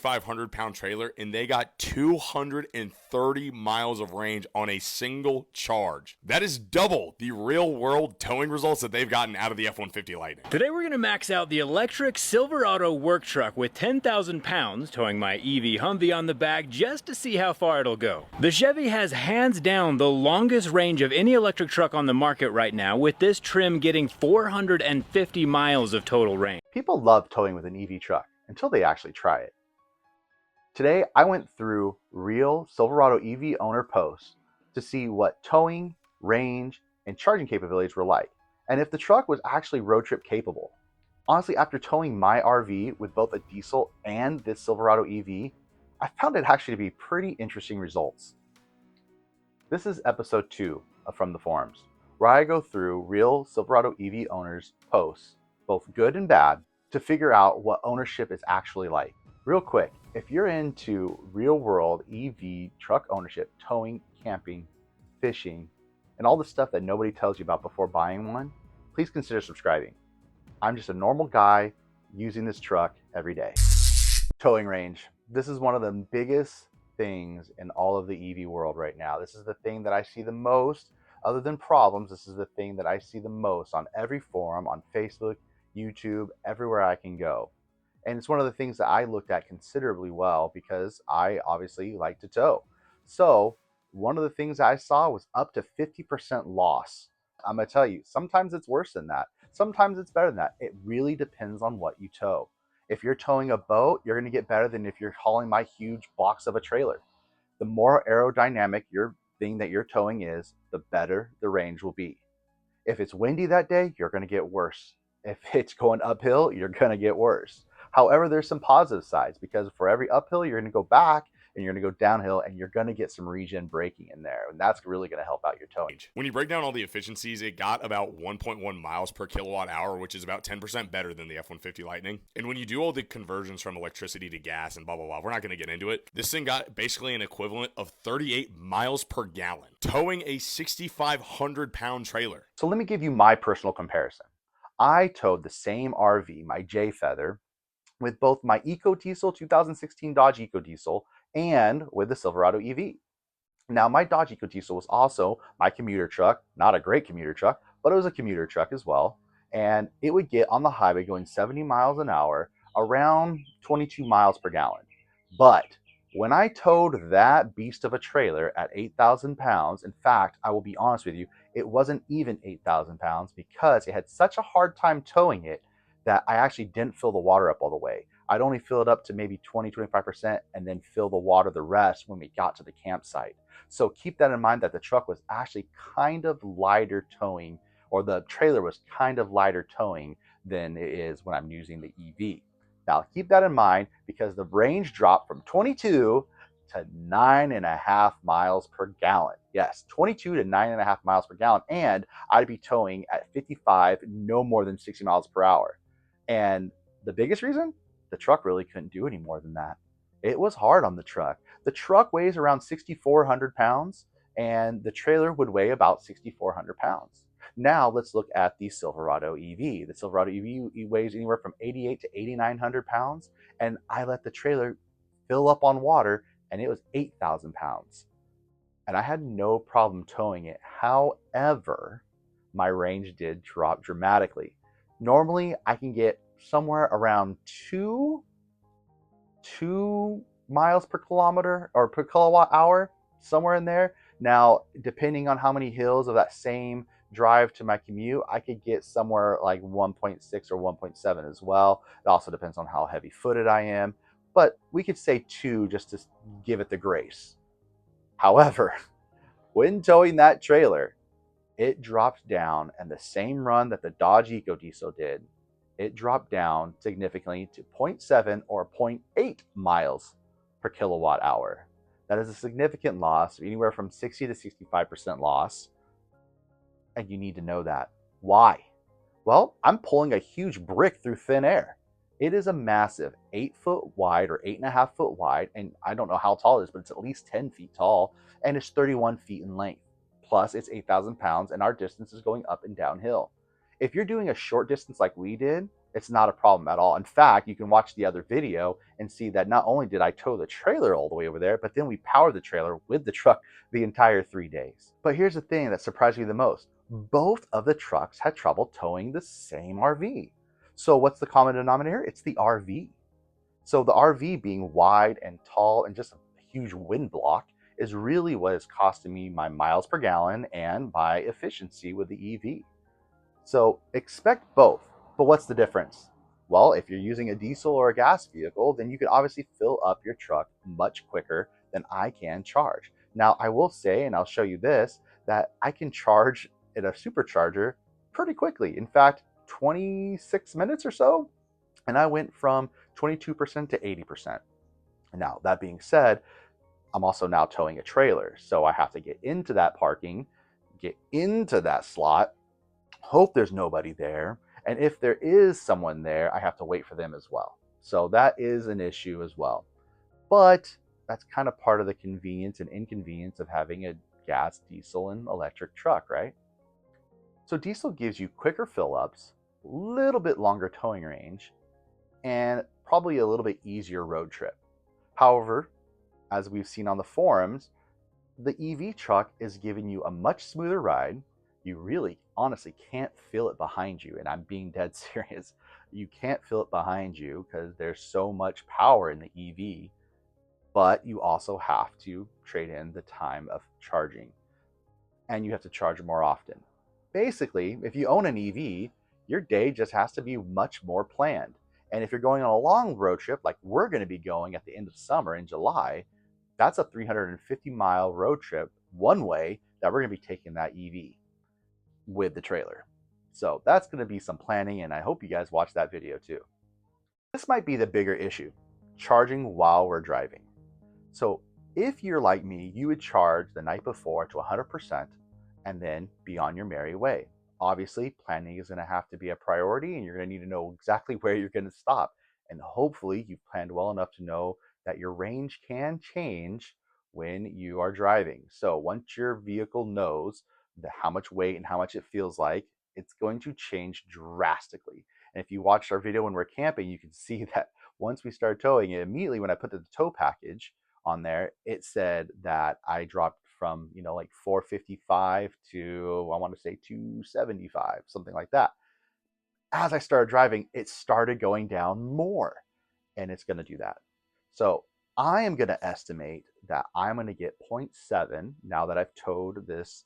500-pound trailer, and they got 230 miles of range on a single charge. That is double the real-world towing results that they've gotten out of the F-150 Lightning. Today we're going to max out the electric Silverado work truck with 10,000 pounds, towing my EV Humvee on the back just to see how far it'll go. The Chevy has hands down the longest range of any electric truck on the market right now, with this trim getting 450 miles of total range. People love towing with an EV truck until they actually try it. Today, I went through real Silverado EV owner posts to see what towing, range, and charging capabilities were like, and if the truck was actually road trip capable. Honestly, after towing my RV with both a diesel and this Silverado EV, I found it actually to be pretty interesting results. This is episode 2 of From the Forums, where I go through real Silverado EV owners' posts, both good and bad, to figure out what ownership is actually like. Real quick, if you're into real-world EV truck ownership, towing, camping, fishing, and all the stuff that nobody tells you about before buying one, please consider subscribing. I'm just a normal guy using this truck every day. Towing range. This is one of the biggest things in all of the EV world right now. This is the thing that I see the most, other than problems, this is the thing that I see the most on every forum, on Facebook, YouTube, everywhere I can go. And it's one of the things that I looked at considerably well because I obviously like to tow. So one of the things I saw was up to 50% loss. I'm gonna tell you, sometimes it's worse than that. Sometimes it's better than that. It really depends on what you tow. If you're towing a boat, you're gonna get better than if you're hauling my huge box of a trailer. The more aerodynamic your thing that you're towing is, the better the range will be. If it's windy that day, you're gonna get worse. If it's going uphill, you're gonna get worse. However, there's some positive sides because for every uphill, you're going to go back and you're going to go downhill and you're going to get some regen braking in there. And that's really going to help out your towing. When you break down all the efficiencies, it got about 1.1 miles per kilowatt hour, which is about 10% better than the F-150 Lightning. And when you do all the conversions from electricity to gas and blah, blah, blah, we're not going to get into it. This thing got basically an equivalent of 38 miles per gallon, towing a 6,500-pound trailer. So let me give you my personal comparison. I towed the same RV, my J-Feather, with both my EcoDiesel 2016 Dodge EcoDiesel and with the Silverado EV. Now, my Dodge EcoDiesel was also my commuter truck, not a great commuter truck, but it was a commuter truck as well. And it would get on the highway going 70 miles an hour, around 22 miles per gallon. But when I towed that beast of a trailer at 8,000 pounds, in fact, I will be honest with you, it wasn't even 8,000 pounds because it had such a hard time towing it that I actually didn't fill the water up all the way. I'd only fill it up to maybe 20-25% and then fill the water the rest when we got to the campsite. So keep that in mind that the truck was actually kind of lighter towing, or the trailer was kind of lighter towing than it is when I'm using the EV. Now keep that in mind because the range dropped from 22 to 9.5 miles per gallon. Yes, 22 to 9.5 miles per gallon. And I'd be towing at 55, no more than 60 miles per hour. And the biggest reason, the truck really couldn't do any more than that. It was hard on the truck. The truck weighs around 6,400 pounds and the trailer would weigh about 6,400 pounds. Now let's look at the Silverado EV. The Silverado EV weighs anywhere from 88 to 8,900 pounds. And I let the trailer fill up on water and it was 8,000 pounds. And I had no problem towing it. However, my range did drop dramatically. Normally, I can get somewhere around 2 miles per kilometer or per kilowatt hour, somewhere in there. Now, depending on how many hills of that same drive to my commute, I could get somewhere like 1.6 or 1.7 as well. It also depends on how heavy footed I am, but we could say 2 just to give it the grace. However, when towing that trailer, it dropped down, and the same run that the Dodge EcoDiesel did, it dropped down significantly to 0.7 or 0.8 miles per kilowatt hour. That is a significant loss, anywhere from 60 to 65% loss. And you need to know that. Why? Well, I'm pulling a huge brick through thin air. It is a massive 8-foot wide or 8.5 foot wide, and I don't know how tall it is, but it's at least 10 feet tall, and it's 31 feet in length. Plus, it's 8,000 pounds, and our distance is going up and downhill. If you're doing a short distance like we did, It's not a problem at all. In fact, you can watch the other video and see that not only did I tow the trailer all the way over there, but then we powered the trailer with the truck the entire 3 days. But here's the thing that surprised me the most. Both of the trucks had trouble towing the same RV. So what's the common denominator? It's the RV. So the RV being wide and tall and just a huge wind block is really what is costing me my miles per gallon and my efficiency with the EV. So expect both. But what's the difference? Well, if you're using a diesel or a gas vehicle, then you can obviously fill up your truck much quicker than I can charge. Now, I will say, and I'll show you this, that I can charge at a supercharger pretty quickly. In fact, 26 minutes or so, and I went from 22% to 80%. Now, that being said, I'm also now towing a trailer, so I have to get into that parking, get into that slot, hope there's nobody there, and if there is someone there, I have to wait for them as well. So that is an issue as well. But that's kind of part of the convenience and inconvenience of having a gas, diesel, and electric truck, right? So diesel gives you quicker fill-ups, a little bit longer towing range, and probably a little bit easier road trip. However, as we've seen on the forums, the EV truck is giving you a much smoother ride. You really honestly can't feel it behind you, and I'm being dead serious. You can't feel it behind you because there's so much power in the EV, but you also have to trade in the time of charging, and you have to charge more often. Basically, if you own an EV, your day just has to be much more planned. And if you're going on a long road trip like we're going to be going at the end of summer in July, that's a 350-mile road trip one way that we're going to be taking that EV with the trailer. So that's going to be some planning, and I hope you guys watch that video too. This might be the bigger issue, charging while we're driving. So if you're like me, you would charge the night before to 100% and then be on your merry way. Obviously, planning is going to have to be a priority, and you're going to need to know exactly where you're going to stop. And hopefully you've planned well enough to know that your range can change when you are driving. So once your vehicle knows how much weight and how much it feels like, it's going to change drastically. And if you watched our video when we're camping, you can see that once we started towing it, immediately when I put the tow package on there, it said that I dropped from, like 455 to, I want to say 275, something like that. As I started driving, it started going down more, and it's going to do that. So I am going to estimate that I'm going to get 0.7 now that I've towed this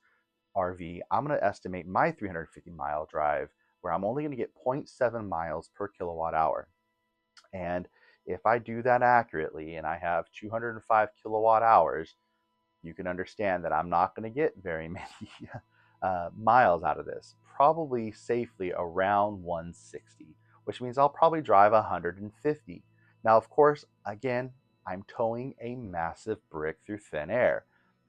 RV. I'm going to estimate my 350-mile drive where I'm only going to get 0.7 miles per kilowatt hour. And if I do that accurately and I have 205 kilowatt hours, you can understand that I'm not going to get very many miles out of this. Probably safely around 160, which means I'll probably drive 150. Now, of course, again, I'm towing a massive brick through thin air.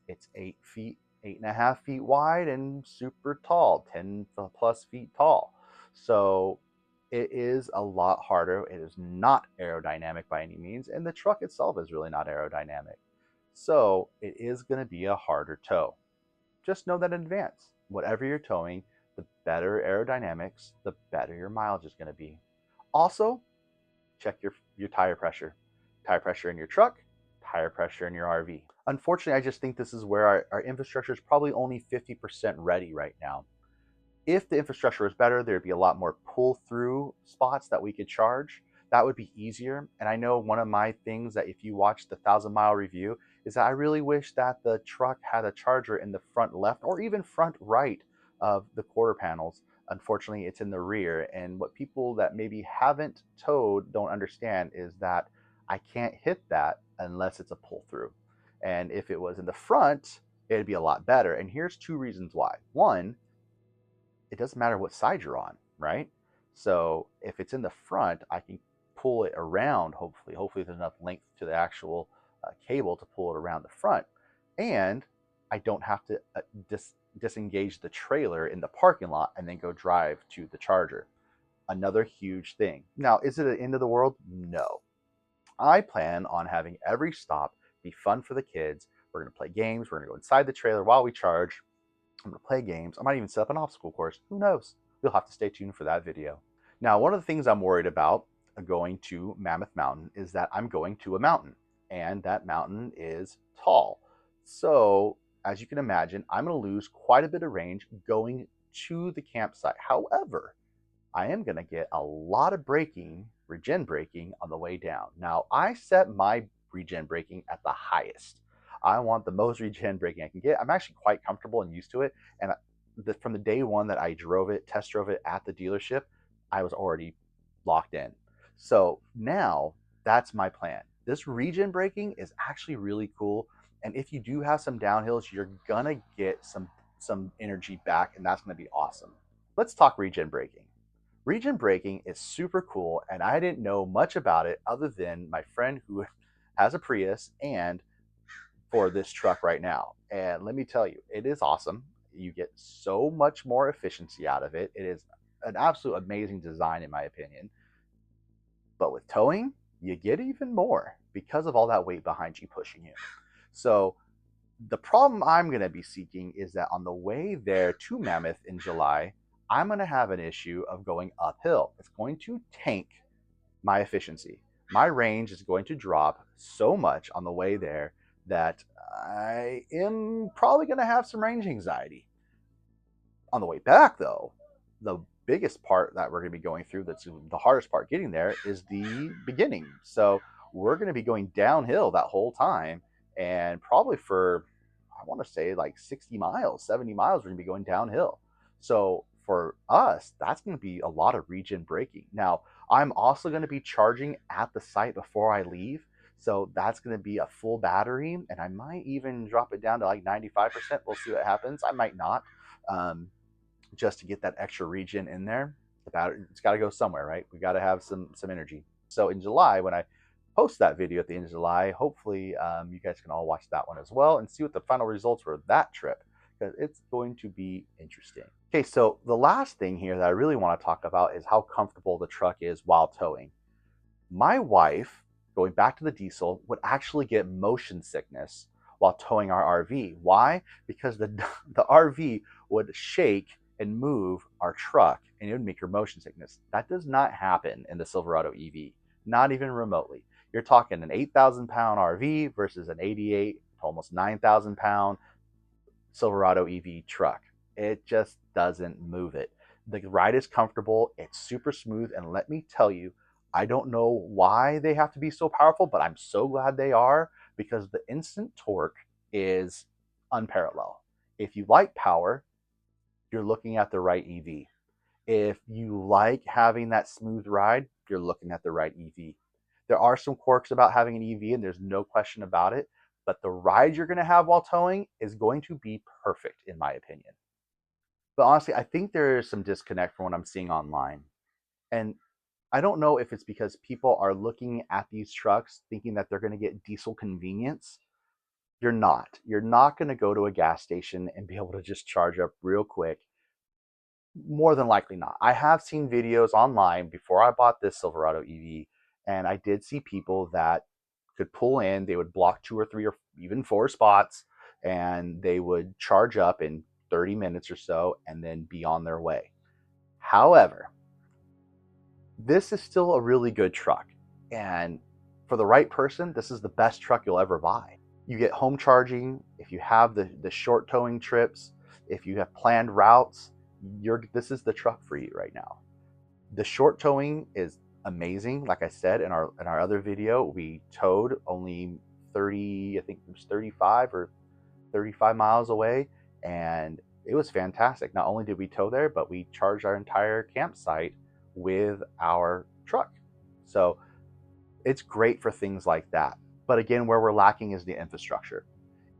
It's 8.5 feet wide and super tall, 10 plus feet tall. So it is a lot harder. It is not aerodynamic by any means, and the truck itself is really not aerodynamic. So it is going to be a harder tow. Just know that in advance. Whatever you're towing, the better aerodynamics, the better your mileage is going to be. Also, check your tire pressure. Tire pressure in your truck, tire pressure in your RV. Unfortunately, I just think this is where our infrastructure is probably only 50% ready right now. If the infrastructure was better, there'd be a lot more pull-through spots that we could charge. That would be easier. And I know one of my things that if you watch the 1,000-mile review is that I really wish that the truck had a charger in the front left or even front right of the quarter panels. Unfortunately, it's in the rear. And what people that maybe haven't towed don't understand is that I can't hit that unless it's a pull-through. And if it was in the front, it'd be a lot better. And here's two reasons why. One, it doesn't matter what side you're on, right? So if it's in the front, I can pull it around, hopefully. Hopefully there's enough length to the actual cable to pull it around the front. And I don't have to disengage the trailer in the parking lot and then go drive to the charger. Another huge thing. Now, is it the end of the world? No. I plan on having every stop be fun for the kids. We're going to play games. We're going to go inside the trailer while we charge. I'm going to play games. I might even set up an obstacle course. Who knows? You'll have to stay tuned for that video. Now, one of the things I'm worried about going to Mammoth Mountain is that I'm going to a mountain, and that mountain is tall. So, as you can imagine, I'm going to lose quite a bit of range going to the campsite. However, I am going to get a lot of regen braking on the way down. Now, I set my regen braking at the highest. I want the most regen braking I can get. I'm actually quite comfortable and used to it. And from the day one that I test drove it at the dealership, I was already locked in. So now that's my plan. This regen braking is actually really cool. And if you do have some downhills, you're going to get some energy back, and that's going to be awesome. Let's talk regen braking. Regen braking is super cool, and I didn't know much about it other than my friend who has a Prius and for this truck right now. And let me tell you, it is awesome. You get so much more efficiency out of it. It is an absolute amazing design in my opinion. But with towing, you get even more because of all that weight behind you pushing you. So the problem I'm going to be seeking is that on the way there to Mammoth in July, I'm going to have an issue of going uphill. It's going to tank my efficiency. My range is going to drop so much on the way there that I am probably going to have some range anxiety. On the way back, though, the biggest part that we're going to be going through, that's the hardest part getting there, is the beginning. So we're going to be going downhill that whole time, and probably for, I want to say like 60 miles, 70 miles, we're going to be going downhill. So for us, that's going to be a lot of regen braking. Now, I'm also going to be charging at the site before I leave. So that's going to be a full battery, and I might even drop it down to like 95%. We'll see what happens. I might not, just to get that extra regen in there. The battery, it's got to go somewhere, right? We got to have some energy. So in July, when I post that video at the end of July, hopefully you guys can all watch that one as well and see what the final results were of that trip, because it's going to be interesting. Okay, so the last thing here that I really want to talk about is how comfortable the truck is while towing. My wife, going back to the diesel, would actually get motion sickness while towing our RV. Why? Because the RV would shake and move our truck, and it would make her motion sickness. That does not happen in the Silverado EV, not even remotely. You're talking an 8,000-pound RV versus an 88 to almost 9,000-pound Silverado EV truck. It just doesn't move it. The ride is comfortable, it's super smooth, and let me tell you, I don't know why they have to be so powerful, but I'm so glad they are, because the instant torque is unparalleled. If you like power, you're looking at the right EV. If you like having that smooth ride, you're looking at the right EV. There are some quirks about having an EV, and there's no question about it, but the ride you're going to have while towing is going to be perfect, in my opinion. But honestly, I think there is some disconnect from what I'm seeing online. And I don't know if it's because people are looking at these trucks thinking that they're going to get diesel convenience. You're not. You're not going to go to a gas station and be able to just charge up real quick. More than likely not. I have seen videos online before I bought this Silverado EV, and I did see people that could pull in, they would block 2 or 3 or even 4 spots, and they would charge up in 30 minutes or so and then be on their way. However, this is still a really good truck, and for the right person, this is the best truck you'll ever buy. You get home charging. If you have the short towing trips, if you have planned routes, this is the truck for you right now. The short towing is amazing. Like I said in our other video, we towed only 30, I think it was 35 or 35 miles away, and it was fantastic. Not only did we tow there, but we charged our entire campsite with our truck. So it's great for things like that. But again, where we're lacking is the infrastructure.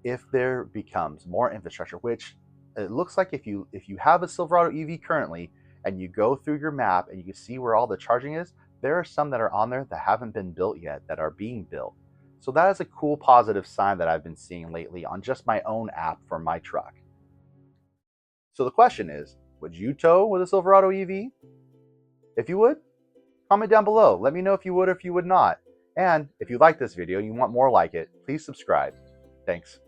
If there becomes more infrastructure, which it looks like if you have a Silverado EV currently and you go through your map and you can see where all the charging is, there are some that are on there that haven't been built yet, that are being built. So that is a cool positive sign that I've been seeing lately on just my own app for my truck. So the question is, would you tow with a Silverado EV? If you would, comment down below. Let me know if you would or if you would not. And if you like this video and you want more like it, please subscribe. Thanks.